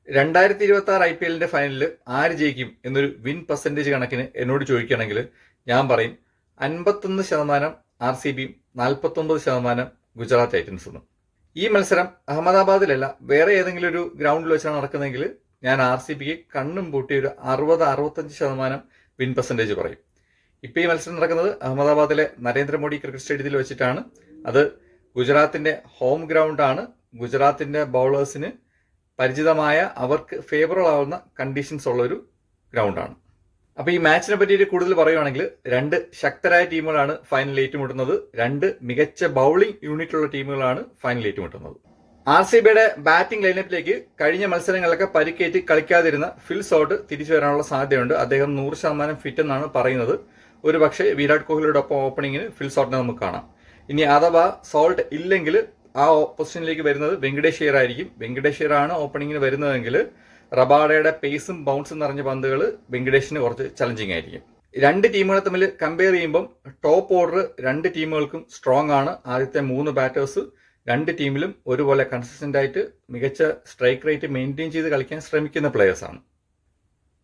2026 IPL ഫൈനലിൽ ആര് ജയിക്കും എന്നൊരു വിൻ പെർസെൻറ്റേജ് കണക്കിന് എന്നോട് ചോദിക്കുകയാണെങ്കിൽ ഞാൻ പറയും 51% RCBയും 49% ഗുജറാത്ത് ടൈറ്റൻസ് എന്നും. ഈ മത്സരം അഹമ്മദാബാദിലല്ല വേറെ ഏതെങ്കിലും ഒരു ഗ്രൗണ്ടിൽ വെച്ചാണ് നടക്കുന്നതെങ്കിൽ ഞാൻ RCBക്ക് കണ്ണും പൂട്ടി ഒരു 60-65% വിൻ പെർസെൻറ്റേജ് പറയും. ഇപ്പോൾ ഈ മത്സരം നടക്കുന്നത് അഹമ്മദാബാദിലെ നരേന്ദ്രമോദി ക്രിക്കറ്റ് സ്റ്റേഡിയത്തിൽ വെച്ചിട്ടാണ്. അത് ഗുജറാത്തിന്റെ ഹോം ഗ്രൗണ്ടാണ്. ഗുജറാത്തിന്റെ ബൗളേഴ്സിന് പരിചിതമായ അവർക്ക് ഫേവറബിൾ ആവുന്ന കണ്ടീഷൻസ് ഉള്ള ഒരു ഗ്രൗണ്ടാണ്. അപ്പോൾ ഈ മാച്ചിനെ പറ്റിയിട്ട് കൂടുതൽ പറയുവാണെങ്കിൽ രണ്ട് ശക്തരായ ടീമുകളാണ് ഫൈനലിൽ ഏറ്റുമുട്ടുന്നത്. രണ്ട് മികച്ച ബൗളിംഗ് യൂണിറ്റുള്ള ടീമുകളാണ് ഫൈനലിൽ ഏറ്റുമുട്ടുന്നത്. RCBയുടെ ബാറ്റിംഗ് ലൈനപ്പിലേക്ക് കഴിഞ്ഞ മത്സരങ്ങളിലൊക്കെ പരിക്കേറ്റ് കളിക്കാതിരുന്ന ഫിൽ സോൾട്ട് തിരിച്ചു വരാനുള്ള സാധ്യതയുണ്ട്. അദ്ദേഹം 100% ഫിറ്റ് എന്നാണ് പറയുന്നത്. ഒരു പക്ഷേ വിരാട് കോഹ്ലിയുടെ ഒപ്പം ഓപ്പണിങ്ങിന് ഫിൽ സോൾട്ടിനെ നമുക്ക് കാണാം. ഇനി അഥവാ സോൾട്ട് ഇല്ലെങ്കിൽ ആ പൊസിഷനിലേക്ക് വരുന്നത് വെങ്കടേഷ് അയ്യർ ആയിരിക്കും. വെങ്കടേഷ് അയ്യർ ആണ് ഓപ്പണിങ്ങിന് വരുന്നതെങ്കിൽ റബാഡയുടെ പേസും ബൗൺസും നിറഞ്ഞ പന്തുകൾ വെങ്കടേഷിന് കുറച്ച് ചലഞ്ചിങ് ആയിരിക്കും. രണ്ട് ടീമുകളെ തമ്മിൽ കമ്പയർ ചെയ്യുമ്പം ടോപ്പ് ഓർഡർ രണ്ട് ടീമുകൾക്കും സ്ട്രോങ് ആണ്. ആദ്യത്തെ 3 ബാറ്റേഴ്സ് രണ്ട് ടീമിലും ഒരുപോലെ കൺസിസ്റ്റന്റ് ആയിട്ട് മികച്ച സ്ട്രൈക്ക് റേറ്റ് മെയിൻറ്റെയിൻ ചെയ്ത് കളിക്കാൻ ശ്രമിക്കുന്ന പ്ലേയേഴ്സാണ്.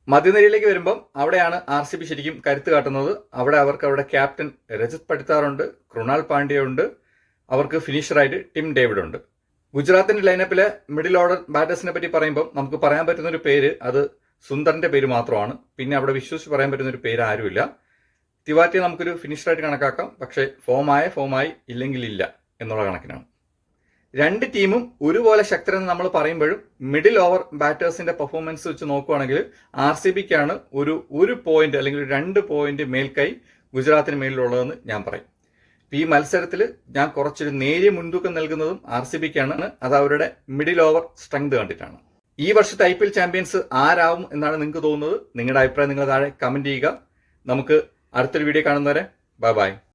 മധ്യനിരയിലേക്ക് വരുമ്പം അവിടെയാണ് RCB ശരിക്കും കരുത്ത് കാട്ടുന്നത്. അവിടെ അവർക്ക് അവരുടെ ക്യാപ്റ്റൻ രജത് പടിത്താറുണ്ട്, കൃണാൽ പാണ്ഡ്യ ഉണ്ട്, അവർക്ക് ഫിനിഷറായിട്ട് ടിം ഡേവിഡ് ഉണ്ട്. ഗുജറാത്തിന്റെ ലൈനപ്പിലെ മിഡിൽ ഓർഡർ ബാറ്റേഴ്സിനെ പറ്റി പറയുമ്പോൾ നമുക്ക് പറയാൻ പറ്റുന്ന ഒരു പേര് അത് സുന്ദറിന്റെ പേര് മാത്രമാണ്. പിന്നെ അവിടെ വിശ്വസിച്ച് പറയാൻ പറ്റുന്ന ഒരു പേര് ആരുമില്ല. തിവാറ്റിയെ നമുക്കൊരു ഫിനിഷറായിട്ട് കണക്കാക്കാം. പക്ഷേ ഫോമായി ഇല്ലെങ്കിൽ ഇല്ല എന്നുള്ള കണക്കിനാണ്. രണ്ട് ടീമും ഒരുപോലെ ശക്തരെന്ന് നമ്മൾ പറയുമ്പോഴും മിഡിൽ ഓവർ ബാറ്റേഴ്സിന്റെ പെർഫോമൻസ് വെച്ച് നോക്കുകയാണെങ്കിൽ RCBക്കാണ് ഒരു പോയിന്റ് അല്ലെങ്കിൽ 2 പോയിന്റ് മേൽക്കൈ ഗുജറാത്തിന് മേലിലുള്ളതെന്ന് ഞാൻ പറയും. ഈ മത്സരത്തിൽ ഞാൻ കുറച്ചൊരു നേരിയ മുൻതൂക്കം നൽകുന്നതും RCBക്കാണ്. അത് അവരുടെ മിഡിൽ ഓവർ സ്ട്രെങ്ത് കണ്ടിട്ടാണ്. ഈ വർഷത്തെ IPL ചാമ്പ്യൻസ് ആരാവും എന്നാണ് നിങ്ങൾക്ക് തോന്നുന്നത്? നിങ്ങളുടെ അഭിപ്രായം നിങ്ങൾ താഴെ കമന്റ് ചെയ്യുക. നമുക്ക് അടുത്തൊരു വീഡിയോ കാണുന്നവരെ ബൈ.